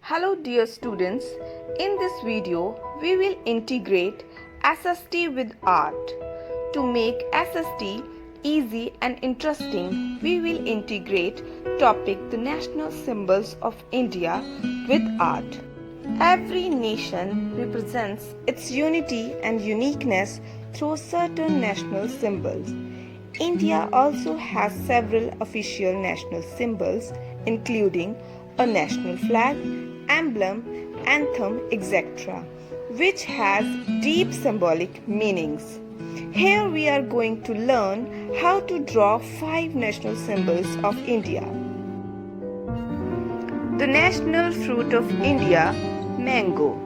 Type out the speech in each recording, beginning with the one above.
Hello dear students, in this video we will integrate SST with art. To make SST easy and interesting, we will integrate topic the national symbols of India with art. Every nation represents its unity and uniqueness through certain national symbols. India also has several official national symbols including a national flag, emblem, anthem, etc., which has deep symbolic meanings. Here we are going to learn how to draw 5 national symbols of India. The national fruit of India, mango.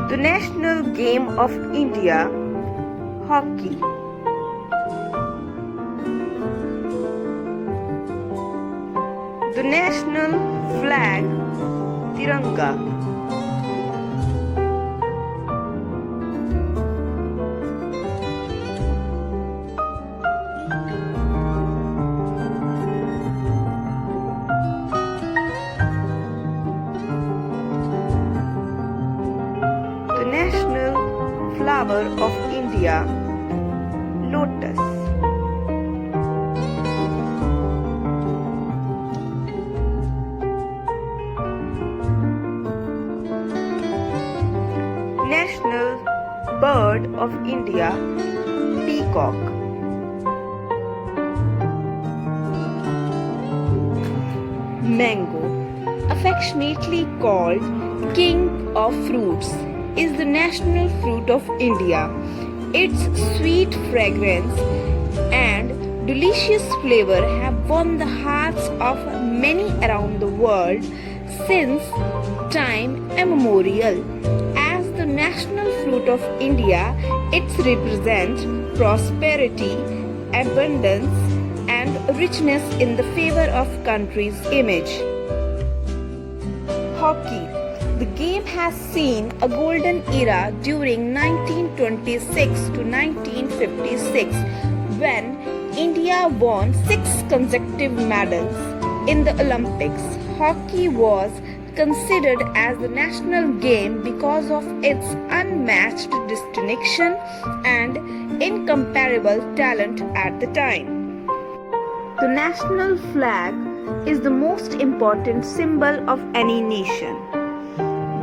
The national game of India, hockey. The national flag, Tiranga. The national flower of India, lotus. National bird of India, peacock. Mango, affectionately called king of fruits, is the national fruit of India. Its sweet fragrance and delicious flavor have won the hearts of many around the world since time immemorial. As the national fruit of India, it represents prosperity, abundance, and richness in the favor of country's image. Hockey. The game has seen a golden era during 1926 to 1956 when India won 6 consecutive medals. In the Olympics, hockey was considered as the national game because of its unmatched distinction and incomparable talent at the time. The national flag is the most important symbol of any nation.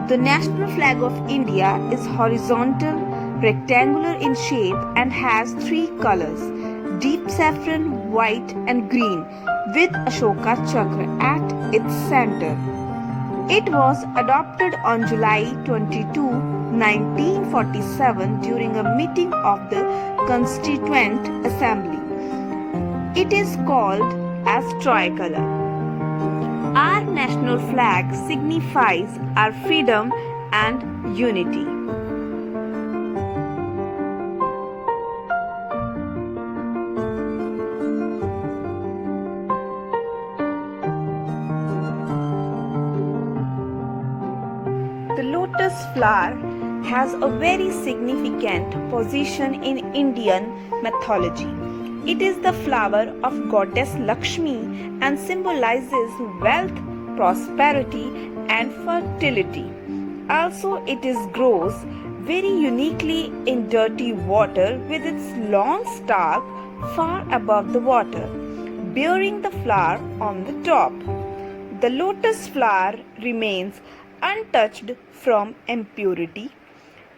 The national flag of India is horizontal, rectangular in shape and has 3 colors: deep saffron, white and green, with Ashoka Chakra at its center. It was adopted on July 22, 1947 during a meeting of the Constituent Assembly. It is called as tricolor. Our national flag signifies our freedom and unity. The lotus flower has a very significant position in Indian mythology. It is the flower of goddess Lakshmi and symbolizes wealth, prosperity and fertility. Also, it grows very uniquely in dirty water with its long stalk far above the water, bearing the flower on the top. The lotus flower remains untouched from impurity.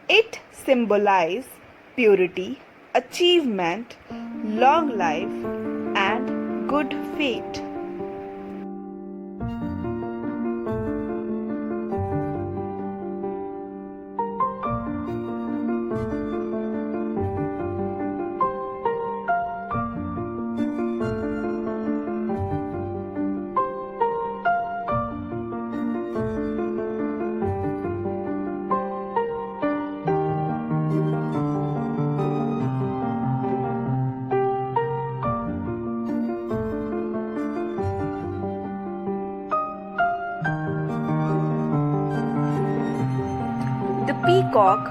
It symbolizes purity, achievement, long life, and good fate. The peacock,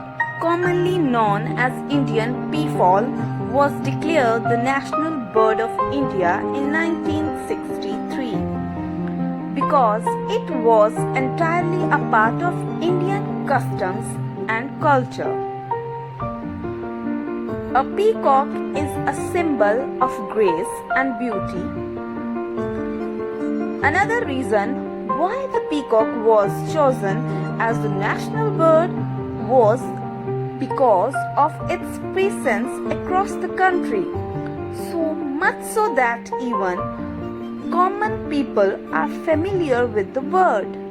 commonly known as Indian peafowl, was declared the national bird of India in 1963 because it was entirely a part of Indian customs and culture. A peacock is a symbol of grace and beauty. Another reason why the peacock was chosen as the national bird was because of its presence across the country, so much so that even common people are familiar with the bird.